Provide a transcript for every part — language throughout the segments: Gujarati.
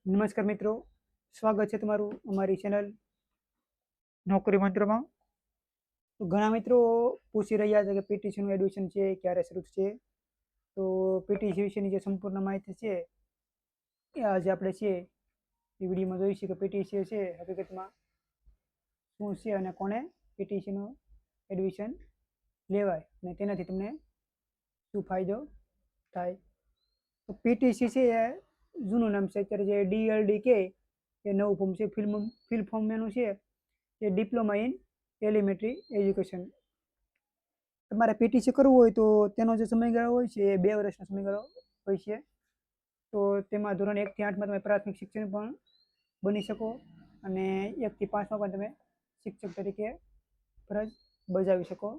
નમસ્કાર મિત્રો, સ્વાગત છે તમારું અમારી ચેનલ નોકરી મંત્રમાં. તો ઘણા મિત્રો પૂછી રહ્યા છે કે પીટીસીનું એડમિશન છે ક્યારે શરૂ થશે. તો પીટીસી વિશેની જે સંપૂર્ણ માહિતી છે એ આજે આપણે છે એ વિડીયોમાં જોઈશું કે પીટીસી છે હકીકતમાં શું છે અને કોને પીટીસીનું એડમિશન લેવાય અને તેનાથી તમને શું ફાયદો થાય. તો પીટીસી છે એ જૂનું નામ છે, અત્યારે જે ડીએલડી કે એ નવું ફોર્મ છે. ફિલ ફોર્મ એનું છે એ ડિપ્લોમા ઇન એલિમેન્ટરી એજ્યુકેશન. તમારે પીટીસી કરવું હોય તો તેનો જે સમયગાળો હોય છે એ 2 વર્ષનો સમયગાળો હોય છે. તો તેમાં ધોરણ 1 થી 8માં તમે પ્રાથમિક શિક્ષણ પણ બની શકો અને 1 થી 5માં પણ તમે શિક્ષક તરીકે ફરજ બજાવી શકો.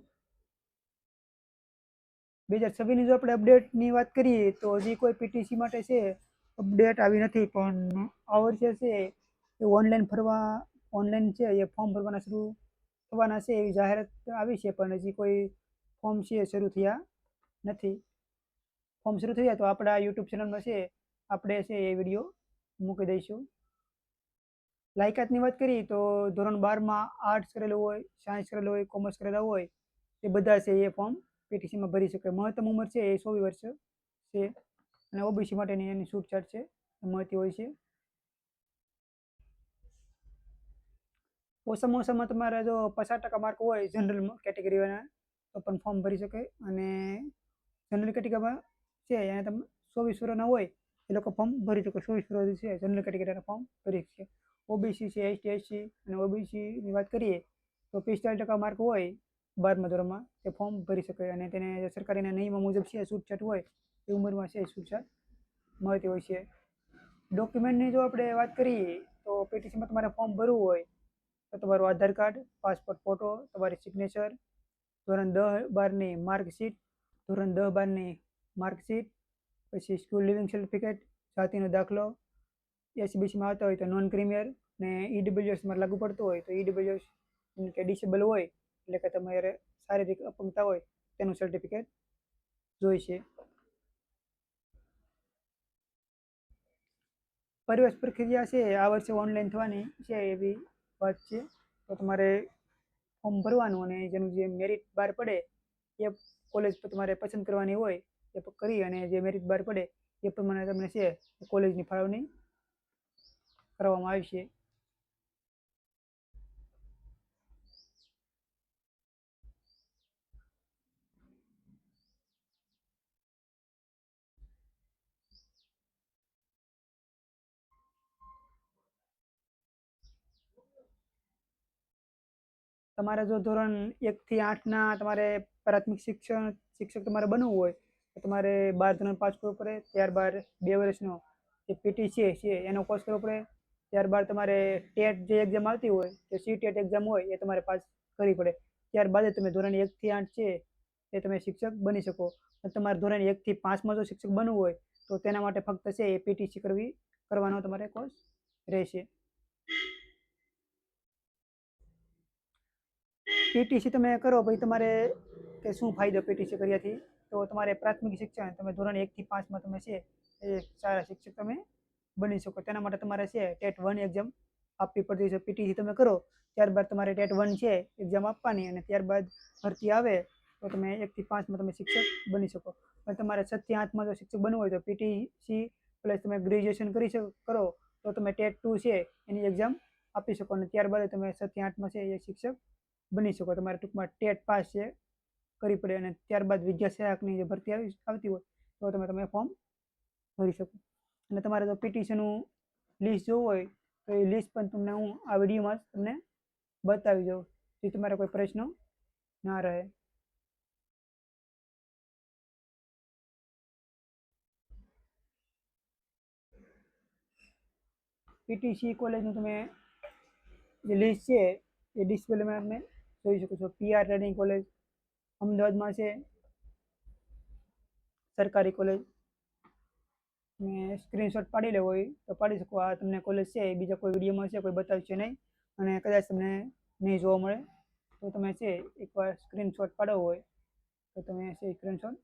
2026ની જો આપણે અપડેટની વાત કરીએ તો હજી કોઈ પીટીસી માટે છે અપડેટ આવી નથી, પણ આ વર્ષે છે એ ઓનલાઈન છે એ ફોર્મ ભરવાના શરૂ થવાના છે એવી જાહેરાત આવી છે, પણ હજી કોઈ ફોર્મ છે એ શરૂ થયા નથી. ફોર્મ શરૂ થઈ જાય તો આપણા યુટ્યુબ ચેનલમાં છે આપણે છે એ વિડીયો મૂકી દઈશું. લાયકાતની વાત કરીએ તો ધોરણ 12માં આર્ટ્સ કરેલું હોય, સાયન્સ કરેલું હોય, કોમર્સ કરેલા હોય એ બધા છે એ ફોર્મ પીટીસીમાં ભરી શકે. મહત્તમ ઉંમર છે એ 24 વર્ષ છે અને ઓબીસી માટેની એની છૂટછાટ છે મળતી હોય છે. ઓછામાં ઓછામાં તમારે જો 50% માર્ક હોય જનરલ કેટેગરીના તો પણ ફોર્મ ભરી શકે, અને જનરલ કેટેગરીમાં છે એને તમે 24 વર્ષના હોય એ લોકો ફોર્મ ભરી શકે. 24 વર્ષ છે જનરલ કેટેગરીના ફોર્મ ભરી શકે. ઓબીસી છે, એસટી અને ઓબીસીની વાત કરીએ તો 45% માર્ક હોય 12મા ધોરણમાં તે ફોર્મ ભરી શકે અને તેને સરકારીના નિયમો મુજબ છે છૂટછાટ હોય એ ઉંમરમાં છે છૂટછાટ મળતી હોય છે. ડોક્યુમેન્ટની જો આપણે વાત કરીએ તો પીટીસીમાં તમારે ફોર્મ ભરવું હોય તો તમારું આધાર કાર્ડ, પાસપોર્ટ ફોટો, તમારી સિગ્નેચર, ધોરણ 10-12ની માર્કશીટ, ધોરણ 10-12ની માર્કશીટ, પછી સ્કૂલ લિવિંગ સર્ટિફિકેટ, જાતિનો દાખલો, એસબીસીમાં આવતા હોય તો નોન ક્રિમિયર, ને ઈડબ્લ્યુએસમાં લાગુ પડતું હોય તો ઈડબ્લ્યુએસ કે ડિસેબલ હોય એટલે કે તમારે શારીરિક અપંગતા હોય તેનું સર્ટિફિકેટ જોઈશે. પ્રવેશ પ્રક્રિયા છે આ વર્ષે ઓનલાઈન થવાની છે એવી વાત છે. તો તમારે ફોર્મ ભરવાનું અને જેનું જે મેરિટ બહાર પડે એ કોલેજ તમારે પસંદ કરવાની હોય એ કરી અને જે મેરિટ બહાર પડે એ પ્રમાણે તમને છે કોલેજની ફાળવણી કરવામાં આવશે. તમારે જો ધોરણ 1 થી 8ના તમારે પ્રાથમિક શિક્ષક તમારે બનવું હોય તો તમારે 12 ધોરણ પાસ કરવું પડે. ત્યારબાદ 2 વર્ષનો જે પીટી છે એનો કોર્સ કરવો પડે. ત્યારબાદ તમારે ટેટ જે એક્ઝામ આવતી હોય તે સીટેટ એક્ઝામ હોય એ તમારે પાસ કરવી પડે. ત્યારબાદ તમે ધોરણ 1 થી 8 છે એ તમે શિક્ષક બની શકો. તમારે ધોરણ 1 થી 5માં જો શિક્ષક બનવું હોય તો તેના માટે ફક્ત છે એ પીટીસી કરવાનો તમારે કોર્સ રહેશે. પીટીસી તમે કરો પછી તમારે કે શું ફાયદો પીટીસી કર્યાથી, તો તમારે પ્રાથમિક શિક્ષણ તમે ધોરણ 1 થી 5માં તમે છે એ સારા શિક્ષક તમે બની શકો. તેના માટે તમારે છે ટેટ 1 એક્ઝામ આપવી પડતી છે. પીટીસી તમે કરો ત્યારબાદ તમારે ટેટ 1 છે એક્ઝામ આપવાની અને ત્યારબાદ ભરતી આવે તો તમે 1 થી 5માં તમે શિક્ષક બની શકો. પણ તમારે 7 થી 8માં જો શિક્ષક બનવું હોય તો પીટીસી પ્લસ તમે ગ્રેજ્યુએશન કરો તો તમે ટેટ 2 છે એની એક્ઝામ આપી શકો અને ત્યારબાદ તમે 7 થી 8માં છે એ શિક્ષક બની શકો. તમારે ટૂંકમાં ટેટ પાસ છે કરવી પડે અને ત્યારબાદ વિદ્યા સહાયકની જે ભરતી આવતી હોય તો તમે ફોર્મ ભરી શકો. અને તમારે જો પીટીસીનું લિસ્ટ જોવું હોય તો એ લિસ્ટ પણ તમને હું આ વિડીયોમાં તમને બતાવી દઉં જે તમારે કોઈ પ્રશ્ન ના રહે. પીટીસી કોલેજનું તમે જે લિસ્ટ છે એ ડિસ્પ્લેમાં તમે જોઈ શકો છો. પીઆર લર્નિંગ કોલેજ અમદાવાદમાં છે, સરકારી કોલેજ. તમે સ્ક્રીનશોટ પાડી લેવો હોય તો પાડી શકો. આ તમને કોલેજ છે એ બીજા કોઈ વિડીયોમાં છે કોઈ બતાવશે નહીં અને કદાચ તમને નહીં જોવા મળે તો તમે છે એકવાર સ્ક્રીનશોટ પાડવો હોય તો તમે છે સ્ક્રીનશોટ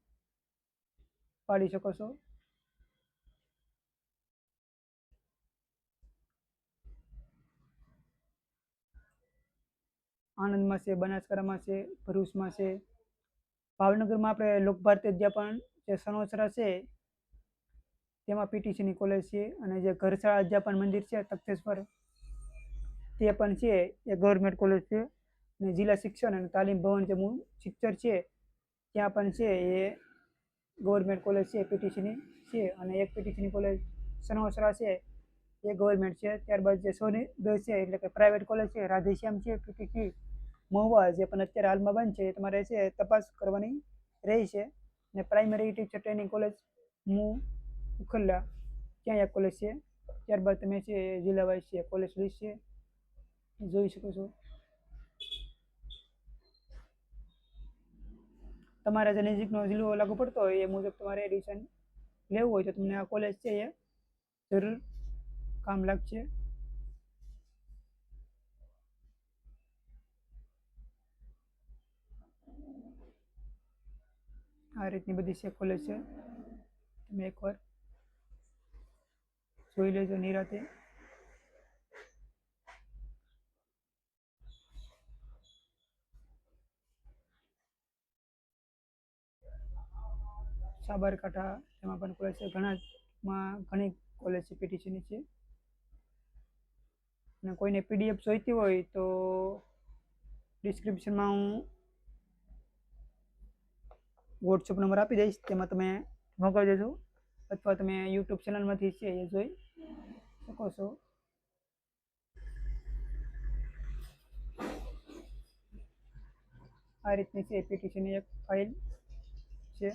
પાડી શકો છો. આણંદમાં છે, બનાસકાંઠામાં છે, ભરૂચમાં છે, ભાવનગરમાં આપણે લોકભારતી અધ્યાપન જે સનોસરા છે તેમાં પીટીસીની કોલેજ છે, અને જે ઘરશાળા અધ્યાપન મંદિર છે તખતેશ્વર તે પણ છે એ ગવર્મેન્ટ કોલેજ છે. અને જિલ્લા શિક્ષણ અને તાલીમ ભવન જે શિક્ષર છે ત્યાં પણ છે એ ગવર્મેન્ટ કોલેજ છે પીટીસીની છે. અને એક પીટીસીની કોલેજ સનોસરા છે એ ગવર્મેન્ટ છે. ત્યારબાદ જે સોની છે એટલે કે પ્રાઇવેટ કોલેજ છે રાધેશ્યામ છે પીટીસી મહુવા જે પણ અત્યારે હાલમાં બંધ છે એ તમારે છે તપાસ કરવાની રહી છે. અને પ્રાઇમરી ટીચર ટ્રેનિંગ કોલેજ ઉખલ્લા ત્યાં એક કોલેજ છે. ત્યારબાદ તમે છે જિલ્લા વાઇઝ છે કોલેજ લિસ્ટ છે જોઈ શકો છો. તમારા જે નજીકનો જિલ્લો લાગુ પડતો હોય એ મુજબ તમારે એડમિશન લેવું હોય તો તમને આ કોલેજ છે એ જરૂર કામ લાગશે. આ રીતની બધી છે કોલેજ છે, તમે એકવાર જોઈ લેજો નિરાતે. સાબરકાંઠા એમાં પણ કોલેજ છે, ઘણી કોલેજ છે પીટીસીની છે. અને કોઈને પીડીએફ જોઈતી હોય તો ડિસ્ક્રિપ્શનમાં હું વોટ્સઅપ નંબર આપી દઈશ, તેમાં તમે મોકલી દેજો, અથવા તમે યુટ્યુબ ચેનલમાંથી છે એ જોઈ શકો છો. આ રીતની છે પીટીસીની એક ફાઇલ છે.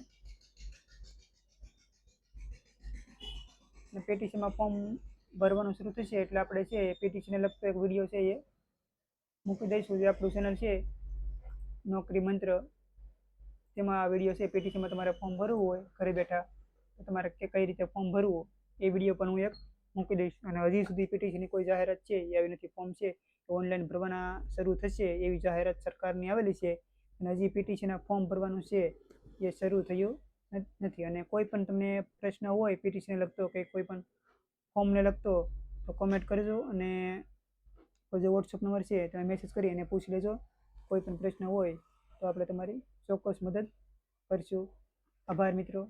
પીટીસીમાં ફોર્મ ભરવાનું શરૂ થશે એટલે આપણે છે પીટીસીને લગતો એક વિડીયો છે એ મૂકી દઈશું. જે આપણું ચેનલ છે નોકરી મંત્ર, તેમાં આ વિડીયો છે પીટીસીમાં તમારે ફોર્મ ભરવું હોય ઘરે બેઠા તો તમારે કઈ રીતે ફોર્મ ભરવું એ વિડીયો પણ હું એક મૂકી દઈશ. અને હજી સુધી પીટીસીની કોઈ જાહેરાત છે એ આવી નથી. ફોર્મ છે તો ઓનલાઈન ભરવાના શરૂ થશે એવી જાહેરાત સરકારની આવેલી છે. અને હજી પીટીસીના ફોર્મ ભરવાનું છે એ શરૂ થયું નથી. અને કોઈ પણ તમને પ્રશ્ન હોય પીટીસીને લગતો કે કોઈ પણ ફોર્મને લગતો તો કોમેન્ટ કરજો. અને જે વોટ્સઅપ નંબર છે તમે મેસેજ કરી અને પૂછી લેજો. કોઈ પણ પ્રશ્ન હોય તો આપણે તમારી ચોક્કસ મદદ કરશું. આભાર મિત્રો.